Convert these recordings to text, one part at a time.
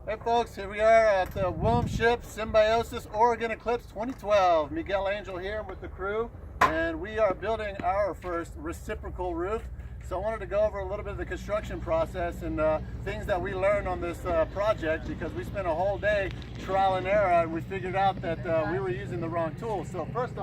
Hey folks, here we are at the Wombship Symbiosis Oregon Eclipse 2012. Miguel Angel here with the crew, and we are building our first reciprocal roof. So I wanted to go over a little bit of the construction process and things that we learned on this project, because we spent a whole day trial and error and we figured out that we were using the wrong tool. So first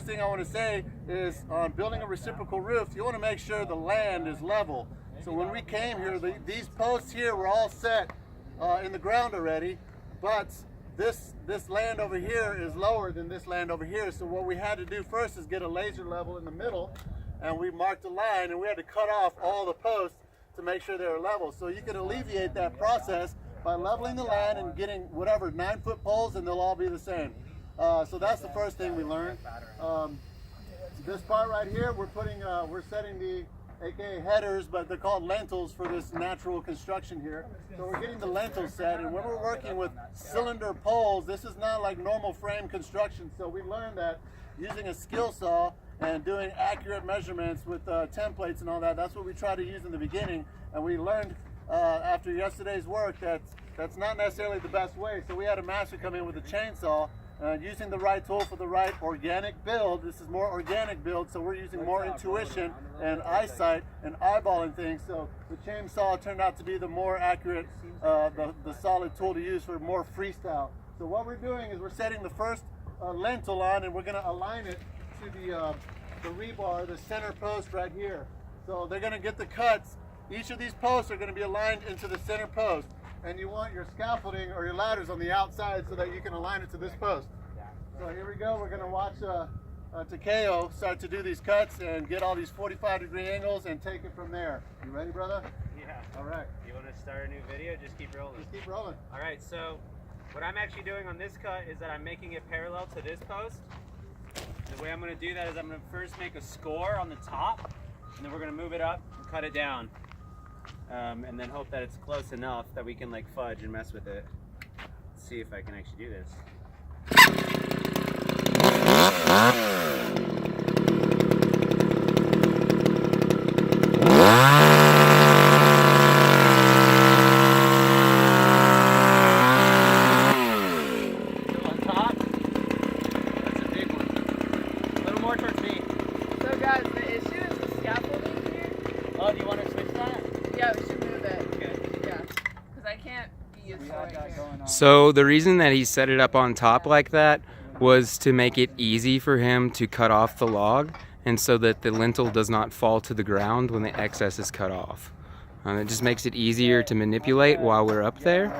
thing I want to say is, on building a reciprocal roof, you want to make sure the land is level. So when we came here, these posts here were all set in the ground already, but this land over here is lower than this land over here. So what we had to do first is get a laser level in the middle, and we marked a line, and we had to cut off all the posts to make sure they were level. So you can alleviate that process by leveling the land and getting whatever 9-foot poles, and they'll all be the same. So that's the first thing we learned. This part right here, we're setting the aka headers, but they're called lentils for this natural construction here. So we're getting the lentils set, and when we're working with cylinder poles, this is not like normal frame construction. So we learned that using a skill saw and doing accurate measurements with templates and all that, that's what we try to use in the beginning. And we learned after yesterday's work that that's not necessarily the best way. So we had a master come in with a chainsaw, using the right tool for the right organic build. This is more organic build, so we're using more intuition and eyesight and eyeballing things. So the chainsaw turned out to be the more accurate, the solid tool to use for more freestyle. So what we're doing is we're setting the first lentil on, and we're going to align it to the rebar, the center post right here. So they're going to get the cuts. Each of these posts are going to be aligned into the center post. And you want your scaffolding or your ladders on the outside so that you can align it to this post. So here we go. We're going to watch Takeo start to do these cuts and get all these 45-degree angles and take it from there. You ready, brother? Yeah. All right. You want to start a new video? Just keep rolling. Just keep rolling. All right. So what I'm actually doing on this cut is that I'm making it parallel to this post. The way I'm going to do that is I'm going to first make a score on the top, and then we're going to move it up and cut it down. And then hope that it's close enough that we can like fudge and mess with it. Let's see if I can actually do this. On top. That's a big one. A little more towards me. So guys, the issue is the scaffolding here. Oh, do you want to switch that? Yeah, we should move it. Okay. Yeah, because I can't be used to right here. So the reason that he set it up on top like that was to make it easy for him to cut off the log, and so that the lintel does not fall to the ground when the excess is cut off. It just makes it easier to manipulate while we're up there.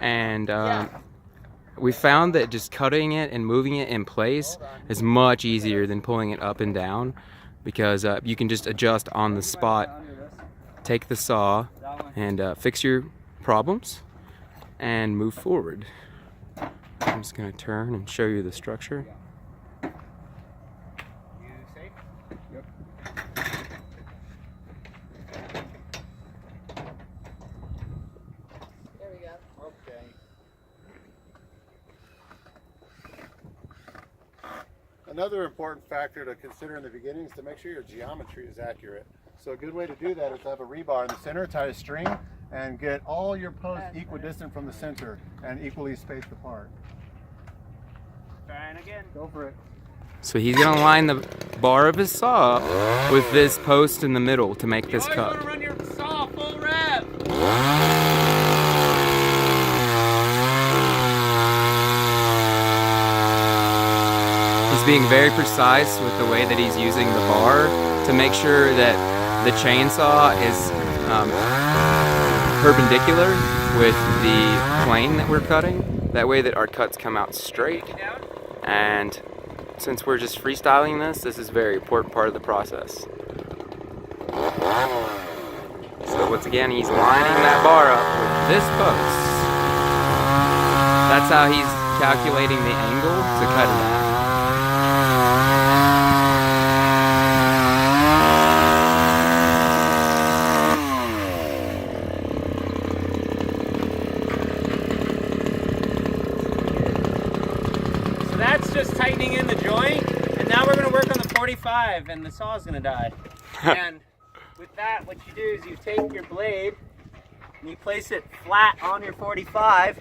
And we found that just cutting it and moving it in place is much easier than pulling it up and down, because you can just adjust on the spot, take the saw and fix your problems and move forward. I'm just going to turn and show you the structure. You safe? Yep. There we go. Okay. Another important factor to consider in the beginning is to make sure your geometry is accurate. So a good way to do that is to have a rebar in the center, tie a string, and get all your posts equidistant from the center and equally spaced apart. Trying again. Go for it. So he's going to line the bar of his saw with this post in the middle to make this You cut. always want to run your saw full rev. He's being very precise with the way that he's using the bar to make sure that the chainsaw is perpendicular with the plane that we're cutting. That way that our cuts come out straight. And since we're just freestyling this is a very important part of the process. So once again, he's lining that bar up with this post. That's how he's calculating the angle to cut it at. That's just tightening in the joint, and now we're going to work on the 45, and the saw's going to die. And with that, what you do is you take your blade, and and you place it flat on your 45,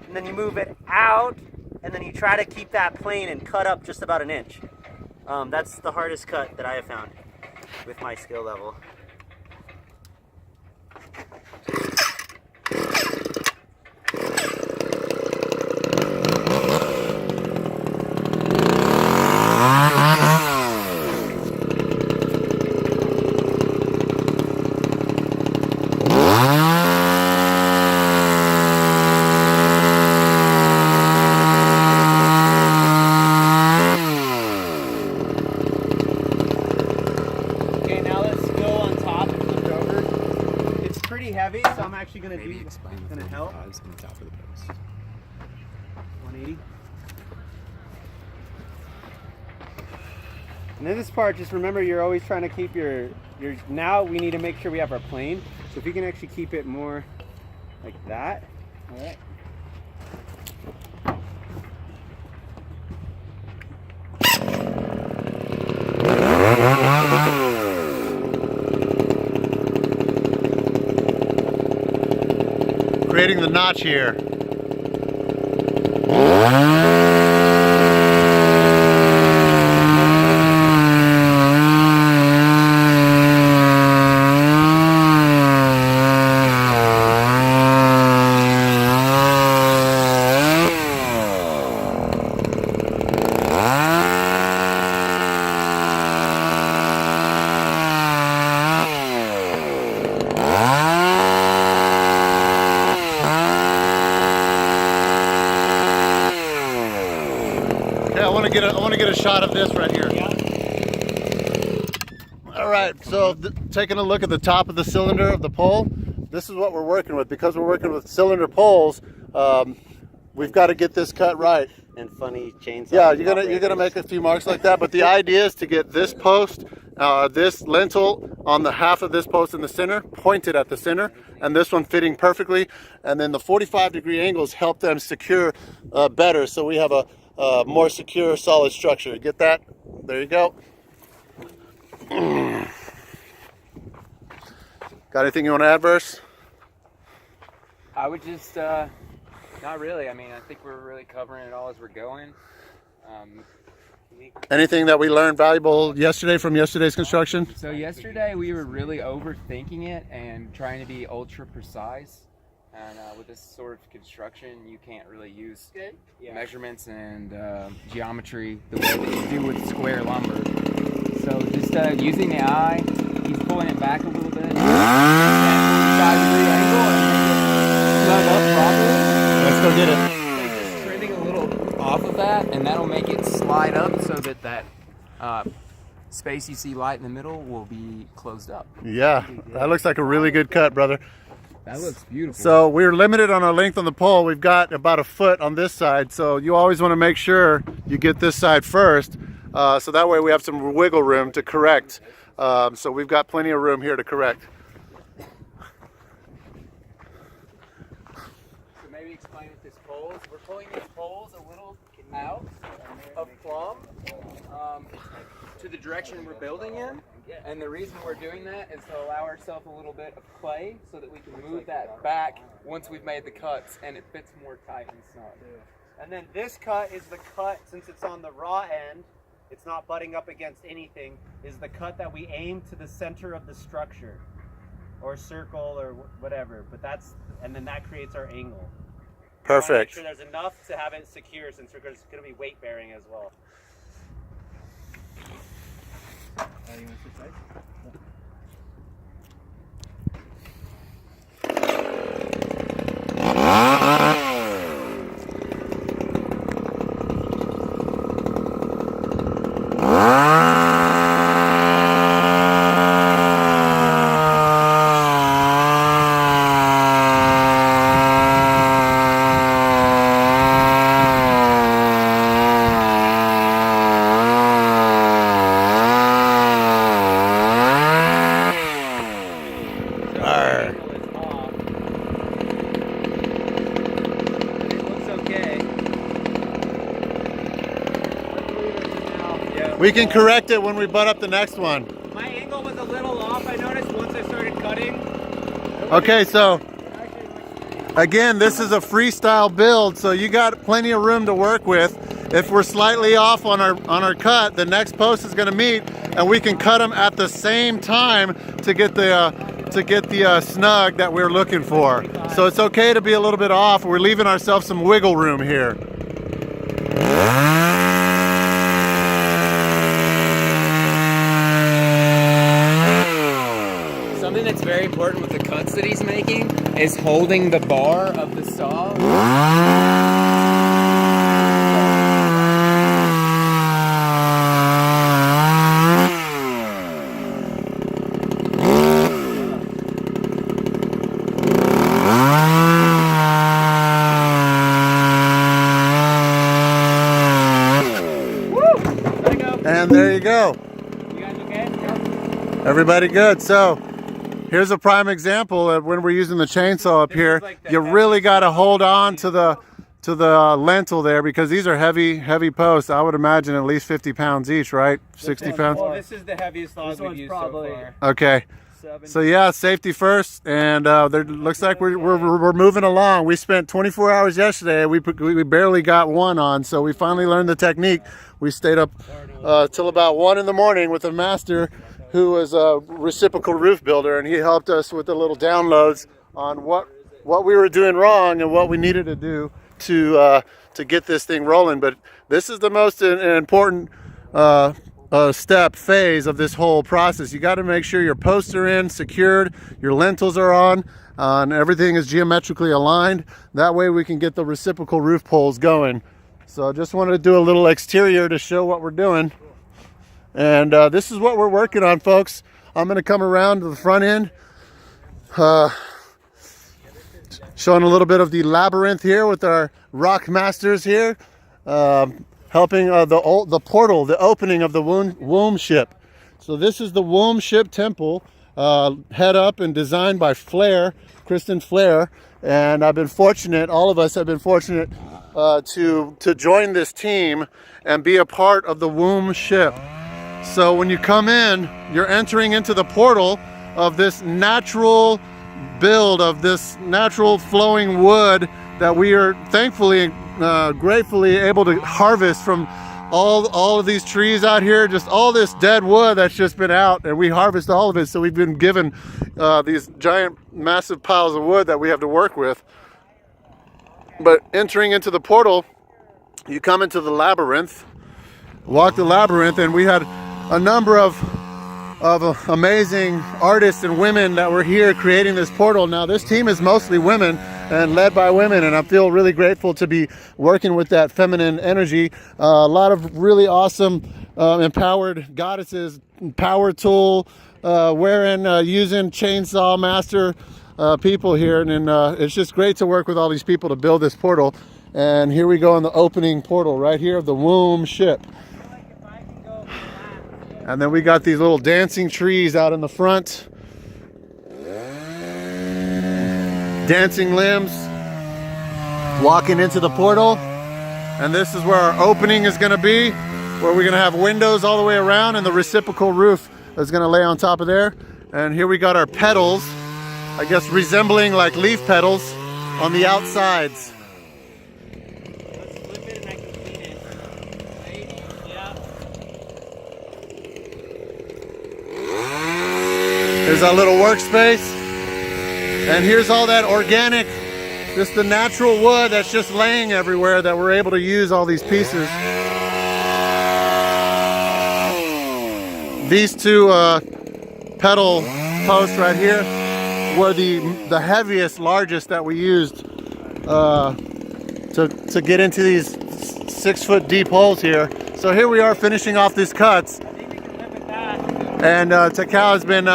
and then you move it out, and then you try to keep that plane and cut up just about an inch. That's the hardest cut that I have found with my skill level. Heavy, so I'm actually going to Maybe explain the 45s on the top of the post. 180. And then this part, just remember you're always trying to keep your now we need to make sure we have our plane. So if you can actually keep it more like that, all right. Creating the notch here. I want to get a shot of this right here. Yeah. All right, so taking a look at the top of the cylinder of the pole, this is what we're working with. Because we're working with cylinder poles, we've got to get this cut right. And funny chainsaw. Yeah, you're gonna make a few marks like that, but the idea is to get this post, this lintel on the half of this post in the center, pointed at the center, and this one fitting perfectly, and then the 45-degree angles help them secure better, so we have a more secure, solid structure. Get that? There you go. Got anything you want to add, Verse? I would just, not really. I mean, I think we're really covering it all as we're going. Anything that we learned valuable yesterday from yesterday's construction? So yesterday we were really overthinking it and trying to be ultra precise. And with this sort of construction, you can't really use measurements and geometry the way that you do with square lumber. So just using the eye, he's pulling it back a little bit. That 45-degree angle and make it snug up properly. Let's go get it. So just trimming a little off of that, and that'll make it slide up so that that space you see light in the middle will be closed up. Yeah, that looks like a really good cut, brother. That looks beautiful. So we're limited on our length on the pole. We've got about a foot on this side, so you always want to make sure you get this side first, so that way we have some wiggle room to correct. So we've got plenty of room here to correct. So maybe explain with this poles. We're pulling these poles a little out of plumb to the direction we're building in. And the reason we're doing that is to allow ourselves a little bit of play so that we can move that back once we've made the cuts and it fits more tight and snug. And then this cut is the cut, since it's on the raw end, it's not butting up against anything, is the cut that we aim to the center of the structure or circle or whatever. But that's, and then that creates our angle. Perfect. Make sure there's enough to have it secure since we're going to be weight bearing as well. You want to switch sides? We can correct it when we butt up the next one. My angle was a little off, I noticed, once I started cutting. It Okay, so again, this is a freestyle build, so you got plenty of room to work with. If we're slightly off on our cut, the next post is going to meet, and we can cut them at the same time to get the snug that we're looking for. So it's okay to be a little bit off. We're leaving ourselves some wiggle room here. Something that's very important with the cuts that he's making is holding the bar of the saw. And there you go. You guys okay? Everybody good. So here's a prime example of when we're using the chainsaw up here. You really got to hold on to the lentil there, because these are heavy posts. I would imagine at least 50 pounds each, right? 60 pounds. Well, this is the heaviest log we've used so far. Okay. So yeah, safety first, and there looks like we're moving along. We spent 24 hours yesterday. We barely got one on, so we finally learned the technique. We stayed up till about 1 in the morning with a master who was a reciprocal roof builder, and he helped us with the little downloads on what we were doing wrong and what we needed to do to get this thing rolling. But this is the most important phase of this whole process. You got to make sure your posts are in, secured, your lintels are on, and everything is geometrically aligned. That way we can get the reciprocal roof poles going. So I just wanted to do a little exterior to show what we're doing. And this is what we're working on, folks. I'm going to come around to the front end, showing a little bit of the labyrinth here with our rock masters here, helping the portal, the opening of the Wombship. So this is the Wombship temple, head up and designed by Kristin Flaiir. And I've been fortunate, all of us have been fortunate to join this team and be a part of the Wombship. So when you come in, you're entering into the portal of this natural build, of this natural flowing wood that we are thankfully, gratefully able to harvest from all of these trees out here, just all this dead wood that's just been out, and we harvest all of it. So we've been given these giant, massive piles of wood that we have to work with. But entering into the portal, you come into the labyrinth, walk the labyrinth, and we had a number of amazing artists and women that were here creating this portal. Now this team is mostly women and led by women, and I feel really grateful to be working with that feminine energy. A lot of really awesome empowered goddesses, power tool wearing, using chainsaw master people here, and it's just great to work with all these people to build this portal. And here we go in the opening portal right here of the Wombship. And then we got these little dancing trees out in the front. Dancing limbs. Walking into the portal. And this is where our opening is going to be, where we're going to have windows all the way around, and the reciprocal roof is going to lay on top of there. And here we got our petals, I guess resembling like leaf petals on the outsides. Here's our little workspace, and here's all that organic, just the natural wood that's just laying everywhere that we're able to use all these pieces. These two pedal posts right here were the heaviest, largest that we used to get into these 6-foot deep holes here. So here we are finishing off these cuts. And Takao has been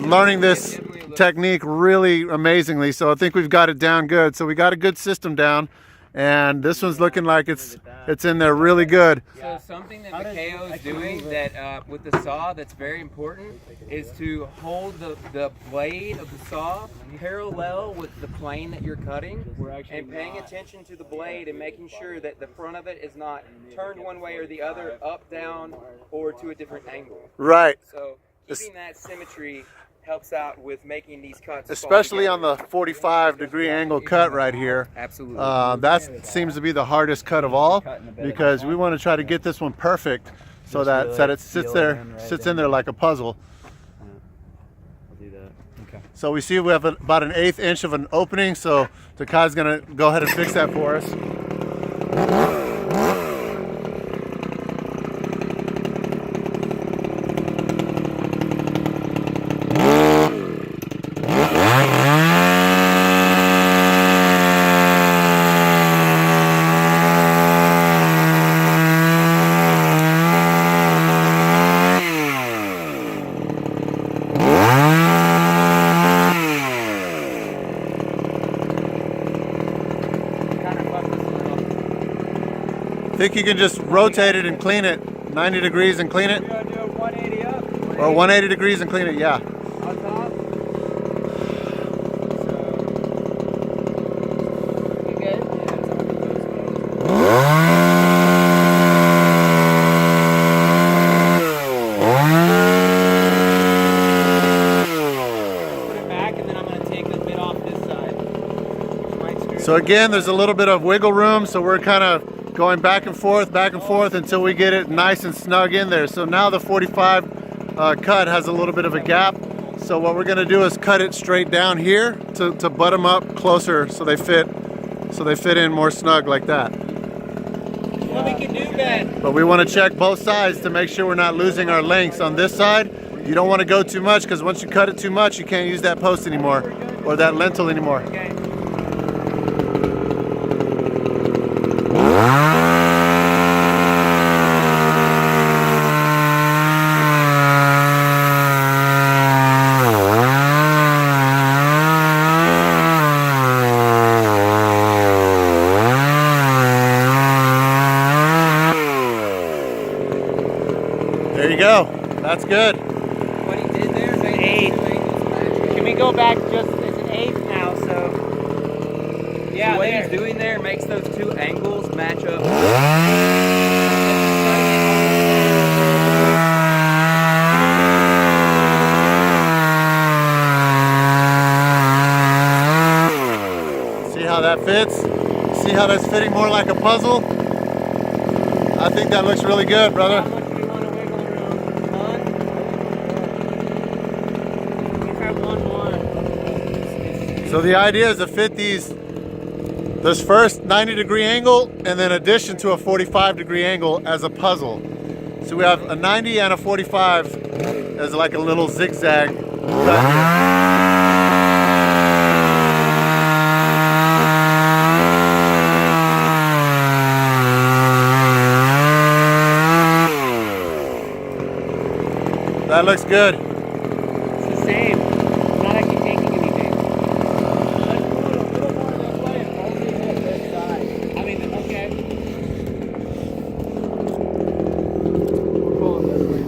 learning this technique really amazingly, so I think we've got it down good. So we got a good system down, and this one's looking like it's in there really good. So something that Makeo is doing that with the saw that's very important is to hold the blade of the saw parallel with the plane that you're cutting, and paying attention to the blade and making sure that the front of it is not turned one way or the other, up, down, or to a different angle. Right. So keeping that symmetry helps out with making these cuts. Especially on the 45-degree angle cut right here. Absolutely. That seems to be the hardest cut of all, because we want to try to get this one perfect so that it sits in there like a puzzle. I'll do that. Okay. So we see we have about an 1/8 inch of an opening, so Takai's gonna go ahead and fix that for us. I think you can just rotate it and clean it 90 degrees and clean it. You're gonna do a 180 up? Or 180 degrees and clean it, yeah. On top? You good? Put it back, and then I'm going to take the bit off this side. Which might screw So again, there's a little bit of wiggle room, so we're kind of going back and forth until we get it nice and snug in there. So now the 45 cut has a little bit of a gap. So what we're going to do is cut it straight down here to butt them up closer so they fit in more snug like that. What we can do, Ben. But we want to check both sides to make sure we're not losing our lengths on this side. You don't want to go too much, because once you cut it too much, you can't use that post anymore or that lintel anymore. Okay. There you go. That's good. What he did there is an 1/8. Can we go back just, it's an 1/8 now, so. Yeah, So what there. he's doing there makes those two angles match up. See how that fits? See how that's fitting more like a puzzle? I think that looks really good, brother. How much do we want to wiggle room? None? We try 1/1. So the idea is to fit this first 90-degree angle and then addition to a 45-degree angle as a puzzle. So we have a 90 and a 45 as like a little zigzag cut here. That looks good. It's the same. I'm not actually taking anything. Let's move it a little more this way and only hit this side. I mean, okay. We're pulling this way.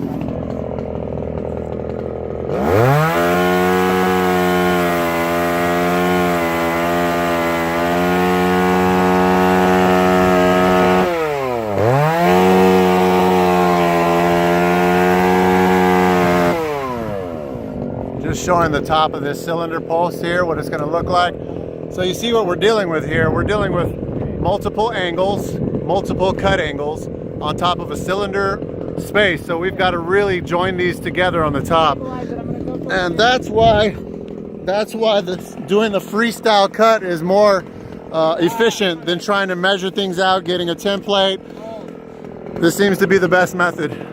Just showing the top of this cylinder post here, what it's going to look like. So you see what we're dealing with here. We're dealing with multiple angles, multiple cut angles on top of a cylinder space. So we've got to really join these together on the top. And that's why doing the freestyle cut is more efficient than trying to measure things out, getting a template. This seems to be the best method.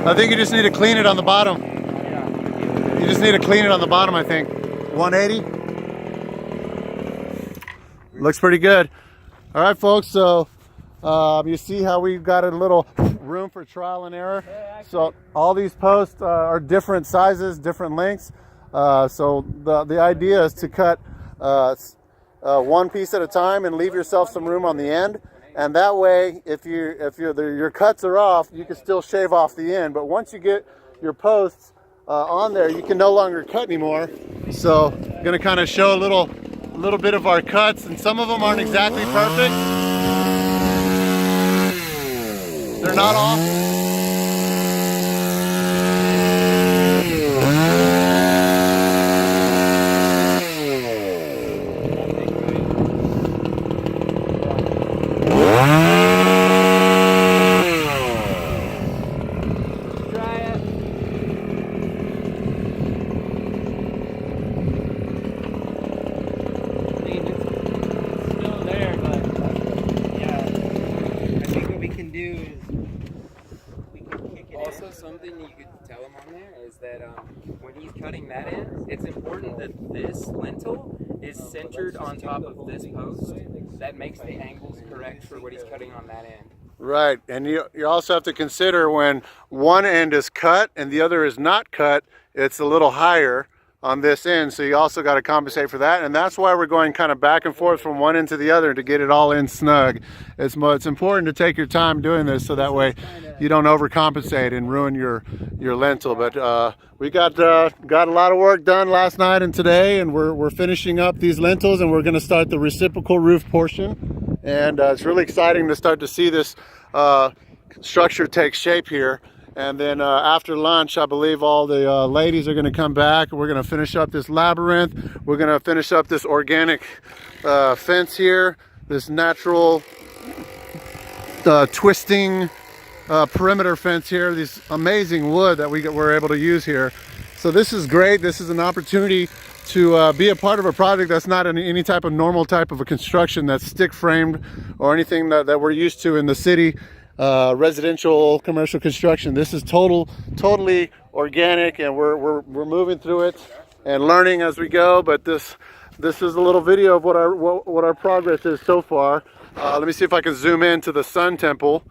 I think you just need to clean it on the bottom. You just need to clean it on the bottom, I think. 180. Looks pretty good. All right, folks, so you see how we've got a little room for trial and error. So all these posts are different sizes, different lengths. So the idea is to cut one piece at a time and leave yourself some room on the end. and that way, if your cuts are off, you can still shave off the end. But once you get your posts on there, you can no longer cut anymore. So, I'm gonna kind of show a little bit of our cuts, and some of them aren't exactly perfect. They're not off. Something you could tell him on there is that when he's cutting that in, it's important that this lintel is centered on top of this post. That makes the angles correct for what he's cutting on that end. Right, and you also have to consider when one end is cut and the other is not cut, it's a little higher on this end, so you also got to compensate for that, and that's why we're going kind of back and forth from one end to the other to get it all in snug. It's important to take your time doing this so that way you don't overcompensate and ruin your lintel. But we got a lot of work done last night and today, and we're finishing up these lintels, and we're going to start the reciprocal roof portion, and it's really exciting to start to see this structure take shape here. And then after lunch, I believe all the ladies are going to come back. We're going to finish up this labyrinth. We're going to finish up this organic fence here, this natural twisting perimeter fence here, this amazing wood that we're able to use here. So this is great. This is an opportunity to be a part of a project that's not any type of normal type of a construction that's stick framed or anything that we're used to in the city. Residential commercial construction. This is totally organic, and we're moving through it and learning as we go. But this is a little video of what our progress is so far. Let me see if I can zoom in to the Sun Temple.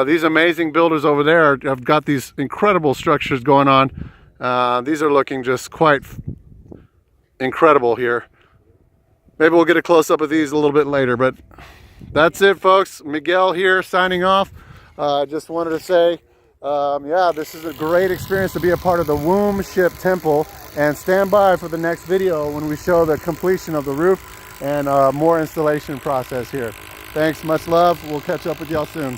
These amazing builders over there have got these incredible structures going on. These are looking just quite incredible here. Maybe we'll get a close-up of these a little bit later, but that's it, folks. Miguel here signing off. Just wanted to say, yeah, this is a great experience to be a part of the Wombship Temple, and stand by for the next video when we show the completion of the roof and more installation process here. Thanks, much love. We'll catch up with y'all soon.